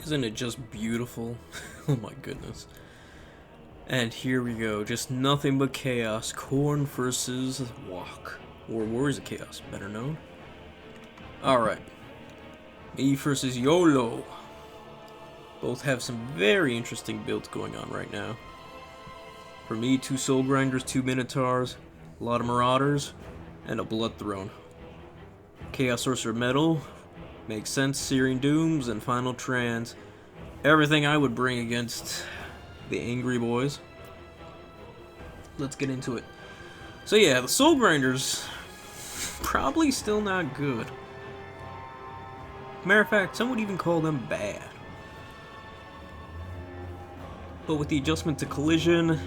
Isn't it just beautiful? Oh my goodness. And here we go, just nothing but chaos. Khorne versus WoC. Or Warriors of Chaos, better known. Alright. Me versus Yolo. Both have some very interesting builds going on right now. For me, 2 Soul Grinders, 2 Minotaurs, a lot of Marauders, and a Blood Throne. Chaos Sorcerer Metal, makes sense, Searing Dooms, and Final Trans. Everything I would bring against the Angry Boys. Let's get into it. So yeah, the Soul Grinders, probably still not good. Matter of fact, some would even call them bad. But with the adjustment to collision,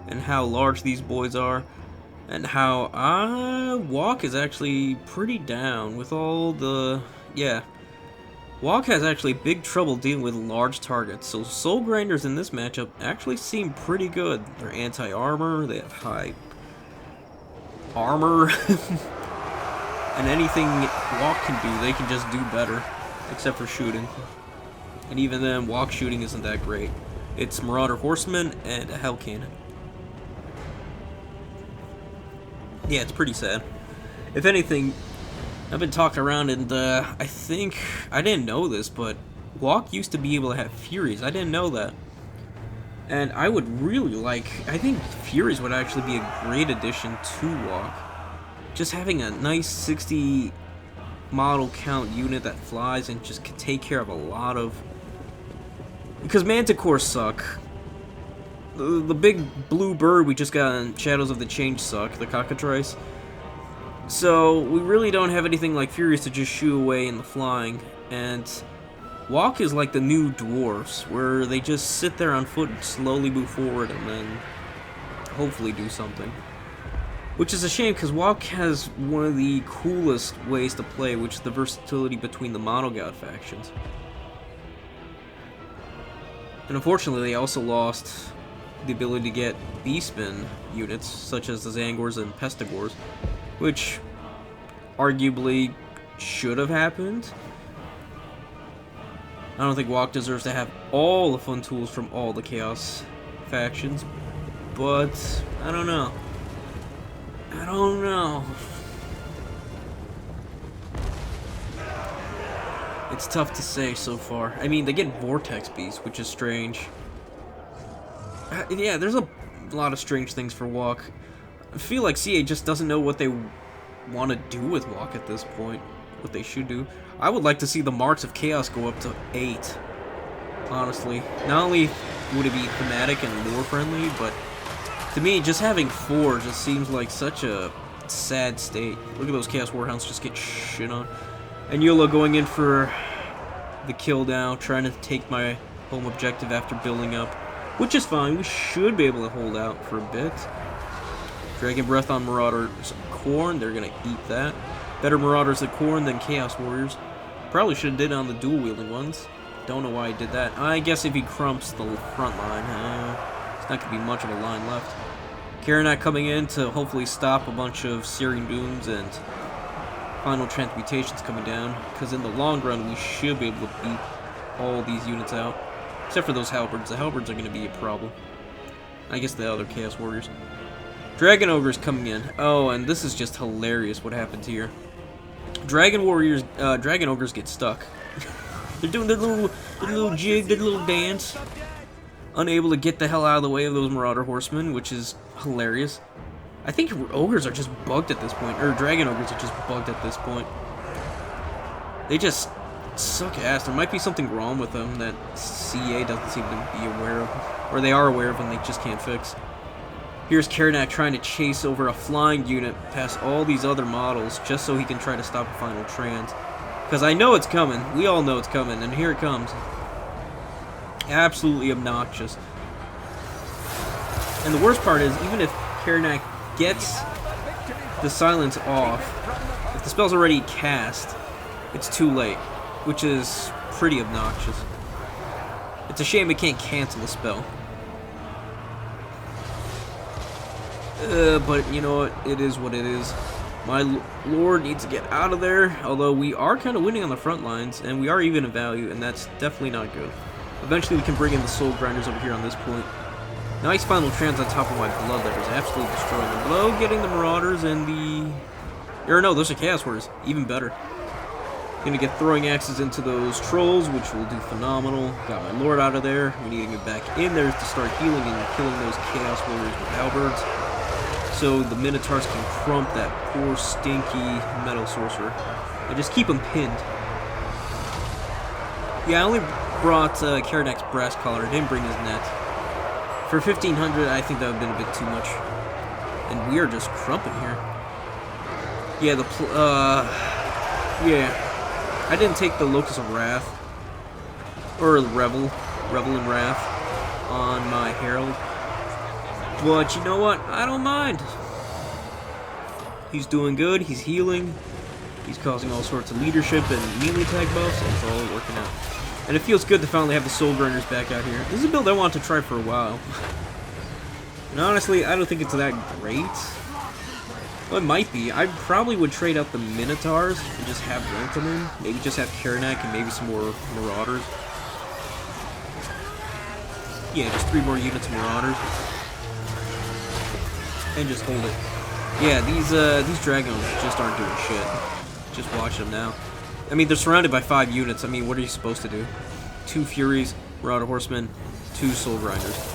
and how large these boys are, and how WoC is actually pretty down with all the... yeah. WoC has actually big trouble dealing with large targets, so Soul Grinders in this matchup actually seem pretty good. They're anti-armor, they have high armor, and anything WoC can do, they can just do better, except for shooting. And even then, WoC shooting isn't that great. It's Marauder Horseman and a Hell Cannon. Yeah, it's pretty sad. If anything, I've been talking around and I think, I didn't know this, but WoC used to be able to have Furies. I didn't know that. And I would really like, I think Furies would actually be a great addition to WoC. Just having a nice 60 model count unit that flies and just can take care of a lot of... because Manticores suck. The big blue bird we just got in Shadows of the Change suck, the cockatrice. So we really don't have anything like Furies to just shoo away in the flying. And WoC is like the new dwarves, where they just sit there on foot and slowly move forward and then hopefully do something. Which is a shame, because WoC has one of the coolest ways to play, which is the versatility between the Monogod factions. And unfortunately, they also lost the ability to get Beastmen units, such as the Zangors and Pestigors, which arguably should have happened. I don't think WoC deserves to have all the fun tools from all the Chaos factions, but I don't know. I don't know. It's tough to say so far. I mean, they get Vortex Beast, which is strange. Yeah, there's a lot of strange things for WoC. I feel like CA just doesn't know what they want to do with WoC at this point. What they should do. I would like to see the Marks of Chaos go up to 8. Honestly. Not only would it be thematic and lore friendly, but to me, just having 4 just seems like such a sad state. Look at those Chaos Warhounds just get shit on. And Yolo going in for the kill now, trying to take my home objective after building up. Which is fine, we should be able to hold out for a bit. Dragon Breath on Marauders Khorne, they're gonna eat that. Better Marauders at Khorne than Chaos Warriors. Probably should have did it on the dual wielding ones. Don't know why he did that. I guess if he crumps the front line, it's not gonna be much of a line left. Khorne coming in to hopefully stop a bunch of Searing Dooms and Final Transmutations coming down, because in the long run we should be able to beat all these units out. Except for those halberds. The halberds are going to be a problem. I guess the other Chaos Warriors. Dragon Ogres coming in. Oh, and this is just hilarious what happened here. Dragon Ogres get stuck. They're doing their little jig, their little dance. Unable to get the hell out of the way of those Marauder Horsemen, which is hilarious. I think Ogres are just bugged at this point. Or Dragon Ogres are just bugged at this point. They just suck ass. There might be something wrong with them that CA doesn't seem to be aware of, or they are aware of and they just can't fix. Here's Khorne trying to chase over a flying unit past all these other models just so he can try to stop a Final Trans. Because I know it's coming. We all know it's coming, and here it comes. Absolutely obnoxious. And the worst part is, even if Khorne gets the silence off, if the spell's already cast, it's too late. Which is pretty obnoxious. It's a shame it can't cancel the spell. But you know what? It is what it is. My lord needs to get out of there, although we are kind of winning on the front lines, and we are even in value, and that's definitely not good. Eventually we can bring in the soul grinders over here on this point. Nice final trans on top of my bloodletters, absolutely destroying them below, getting the marauders and the... Or no, those are chaos warriors, even better. Gonna get throwing axes into those trolls, which will do phenomenal. Got my lord out of there. We need to get back in there to start healing and killing those chaos warriors with halberds, so the minotaurs can crump that poor stinky metal sorcerer and just keep him pinned. Yeah, I only brought Karadak's brass collar. I didn't bring his net. For 1500, I think that would have been a bit too much. And we are just crumping here. Yeah, yeah. I didn't take the Locust of Wrath, or the Revel in Wrath, on my Herald. But you know what? I don't mind. He's doing good. He's healing. He's causing all sorts of leadership and melee tag buffs, and it's all working out. And it feels good to finally have the Soul Grinders back out here. This is a build I wanted to try for a while. And honestly, I don't think it's that great. Well, it might be. I probably would trade out the Minotaurs and just have Renton in. Maybe just have Karanak and maybe some more Marauders. Yeah, just 3 more units of Marauders. And just hold it. Yeah, these Dragons just aren't doing shit. Just watch them now. I mean, they're surrounded by 5 units. I mean, what are you supposed to do? 2 Furies, Marauder Horsemen, 2 Soul Grinders.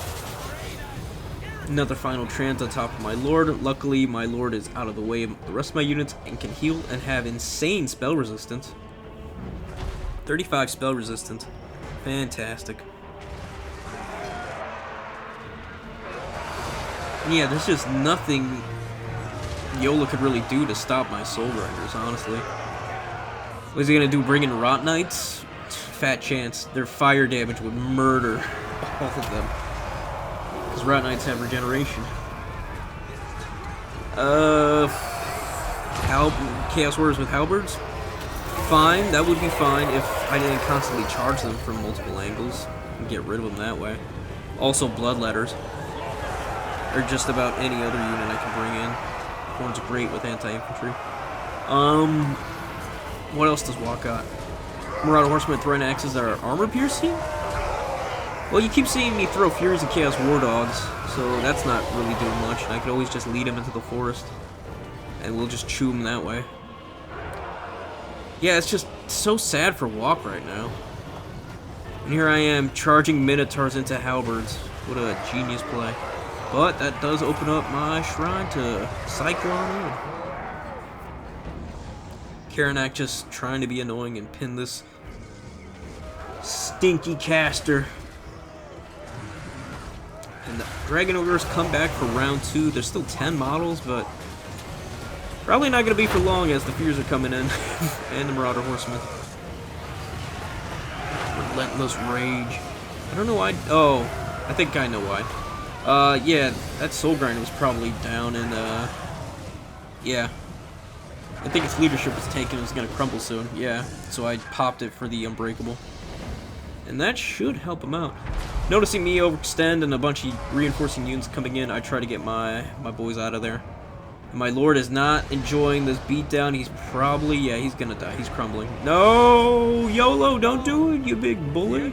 Another final trans on top of my lord. Luckily, my lord is out of the way of the rest of my units and can heal and have insane spell resistance. 35 spell resistance. Fantastic. Yeah, there's just nothing Yolo could really do to stop my Soul Grinders, honestly. What is he gonna do, bring in Rot Knights? Fat chance. Their fire damage would murder all of them. Because Rot Knights have regeneration. Chaos Warriors with halberds? Fine, that would be fine if I didn't constantly charge them from multiple angles and get rid of them that way. Also Bloodletters. Or just about any other unit I can bring in. Khorne's great with anti-infantry. What else does WoC got? Marauder Horsemen throwing axes that are armor piercing? Well, you keep seeing me throw Furies and Chaos War Dogs, so that's not really doing much. I could always just lead them into the forest, and we'll just chew them that way. Yeah, it's just so sad for WoC right now. And here I am, charging Minotaurs into halberds. What a genius play. But that does open up my shrine to Cyclone. Karanak just trying to be annoying and pin this stinky caster. And the Dragon Ogres come back for round 2. There's still 10 models, but probably not going to be for long as the Fears are coming in. And the Marauder Horsemen. Relentless Rage. I don't know why. Oh, I think I know why. Yeah, that Soul Grinder was probably down, and, yeah. I think its leadership was taken, it was gonna crumble soon, yeah. So I popped it for the Unbreakable. And that should help him out. Noticing me overextend and a bunch of reinforcing units coming in, I try to get my boys out of there. And my lord is not enjoying this beatdown, he's probably, yeah, he's gonna die, he's crumbling. No! YOLO, don't do it, you big bully!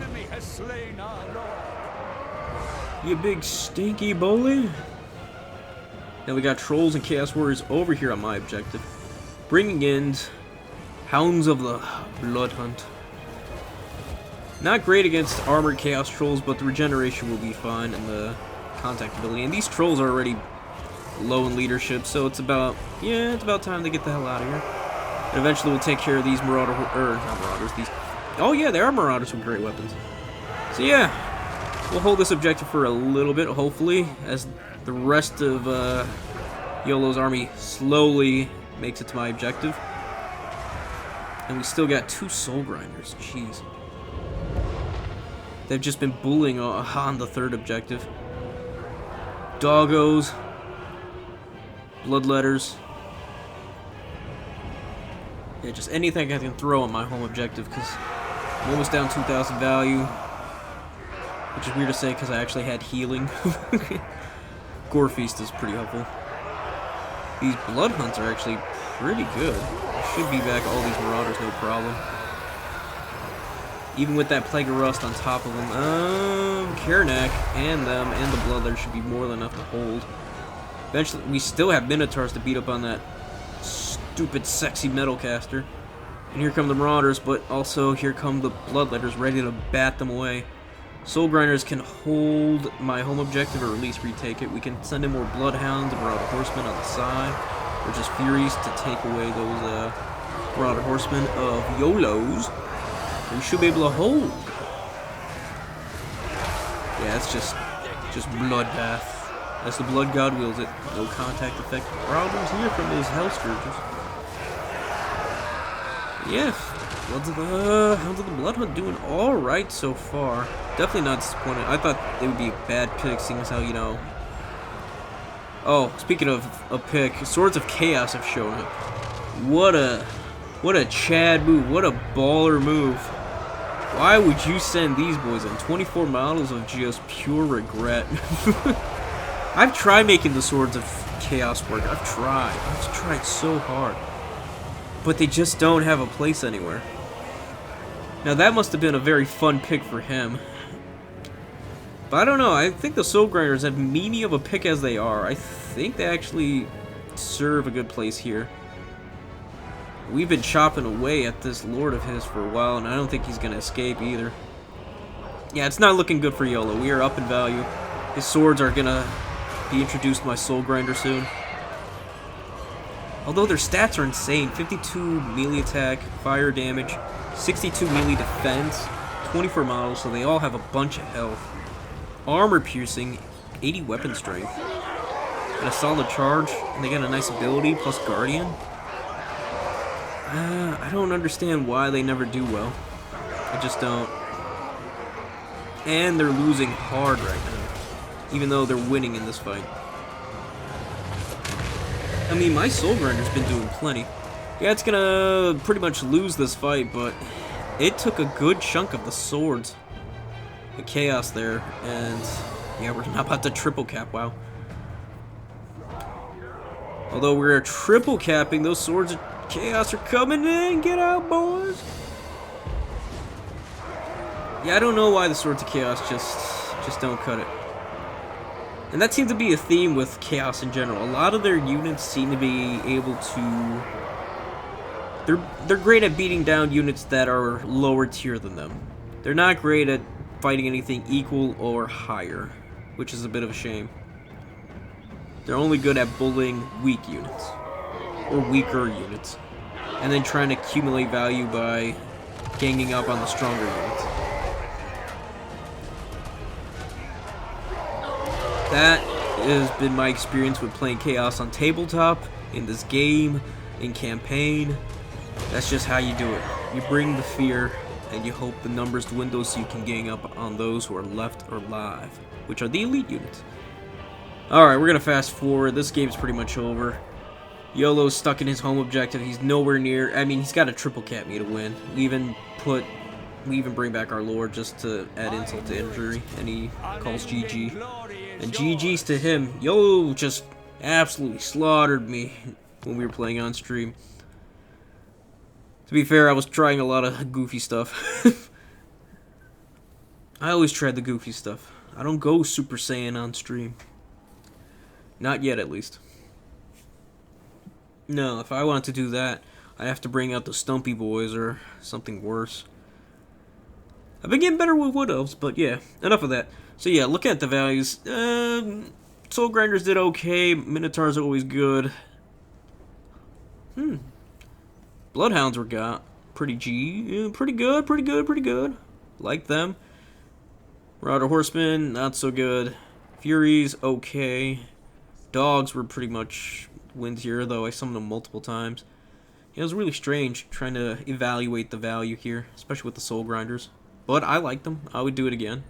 You big stinky bully. Now we got Trolls and Chaos Warriors over here on my objective. Bringing in Hounds of the Blood Hunt. Not great against armored Chaos Trolls, but the regeneration will be fine and the contact ability. And these Trolls are already low in leadership, so it's about, yeah, it's about time to get the hell out of here. And eventually we'll take care of these not Marauders, these, oh yeah, they are Marauders with great weapons. So yeah. We'll hold this objective for a little bit, hopefully, as the rest of Yolo's army slowly makes it to my objective. And we still got 2 Soul Grinders, jeez. They've just been bullying on the 3rd objective. Doggos. Bloodletters. Yeah, just anything I can throw on my home objective, because I'm almost down 2,000 value. Which is weird to say because I actually had healing. Gore Feast is pretty helpful. These Blood Hunts are actually pretty good. Should be back all these Marauders, no problem. Even with that Plague of Rust on top of them. Khorne and them and the Bloodletter should be more than enough to hold. Eventually, we still have Minotaurs to beat up on that stupid, sexy Metalcaster. And here come the Marauders, but also here come the Bloodletters ready to bat them away. Soul Grinders can hold my home objective or at least retake it. We can send in more Bloodhounds and Marauder Horsemen on the side. Or just Furies to take away those Marauder Horsemen of Yolos. We should be able to hold. Yeah, it's just bloodbath. As the Blood God wields it. No contact effect problems here from those Hell Scourges. Yeah, Hounds of the Bloodhunt doing alright so far. Definitely not disappointed. I thought they would be a bad pick, seeing as how, you know... Oh, speaking of a pick, Swords of Chaos have shown up. What a Chad move. What a baller move. Why would you send these boys in? 24 models of just pure regret. I've tried making the Swords of Chaos work. I've tried so hard. But they just don't have a place anywhere. Now that must have been a very fun pick for him. But I don't know, I think the Soul Grinders, as meaty of a pick as they are, I think they actually serve a good place here. We've been chopping away at this Lord of his for a while, and I don't think he's going to escape either. Yeah, it's not looking good for Yolo. We are up in value. His swords are going to be introduced to my Soul Grinder soon. Although their stats are insane. 52 melee attack, fire damage, 62 melee defense, 24 models, so they all have a bunch of health. Armor piercing, 80 weapon strength, and a solid charge, and they got a nice ability, plus Guardian. I don't understand why they never do well. I just don't. And they're losing hard right now, even though they're winning in this fight. I mean, my Soul Grinder's been doing plenty. Yeah, it's gonna pretty much lose this fight, but it took a good chunk of the swords. The chaos there, and yeah, we're not about to triple cap, wow. Although we're triple capping, those swords of chaos are coming in. Get out, boys. Yeah, I don't know why the swords of chaos just don't cut it. And that seems to be a theme with chaos in general. A lot of their units seem to be able to... They're great at beating down units that are lower tier than them. They're not great at fighting anything equal or higher, which is a bit of a shame. They're only good at bullying weak units, or weaker units, and then trying to accumulate value by ganging up on the stronger units. That has been my experience with playing Chaos on tabletop, in this game, in campaign. That's just how you do it. You bring the fear, and you hope the numbers dwindle so you can gang up on those who are left or alive, which are the elite units. Alright, we're gonna fast forward. This game's pretty much over. Yolo's stuck in his home objective. He's nowhere near... I mean, he's got to triple cap me to win. We even bring back our Lord just to add insult to injury, and he calls GG. And GG's to him. Yolo just absolutely slaughtered me when we were playing on stream. To be fair, I was trying a lot of goofy stuff. I always try the goofy stuff. I don't go Super Saiyan on stream. Not yet, at least. No, if I want to do that, I'd have to bring out the Stumpy Boys or something worse. I've been getting better with Wood Elves, but yeah, enough of that. So yeah, look at the values. Soul Grinders did okay. Minotaurs are always good. Bloodhounds were got pretty pretty good. Like them. Marauder Horsemen, not so good. Furies, okay. Dogs were pretty much wins here, though I summoned them multiple times. It was really strange trying to evaluate the value here, especially with the Soul Grinders. But I liked them. I would do it again.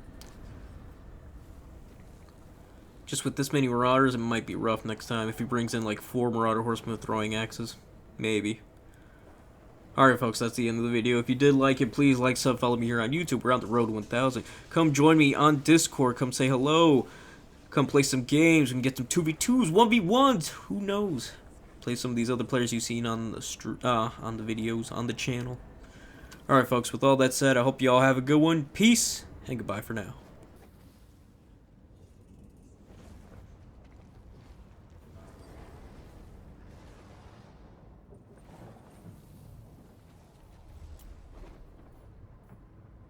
Just with this many Marauders, it might be rough next time if he brings in like 4 Marauder Horsemen with throwing axes. Maybe. Alright folks, that's the end of the video. If you did like it, please like, sub, follow me here on YouTube. We're on the road to 1,000. Come join me on Discord. Come say hello. Come play some games. We can get some 2v2s, 1v1s. Who knows? Play some of these other players you've seen on the videos on the channel. Alright folks, with all that said, I hope you all have a good one. Peace, and goodbye for now.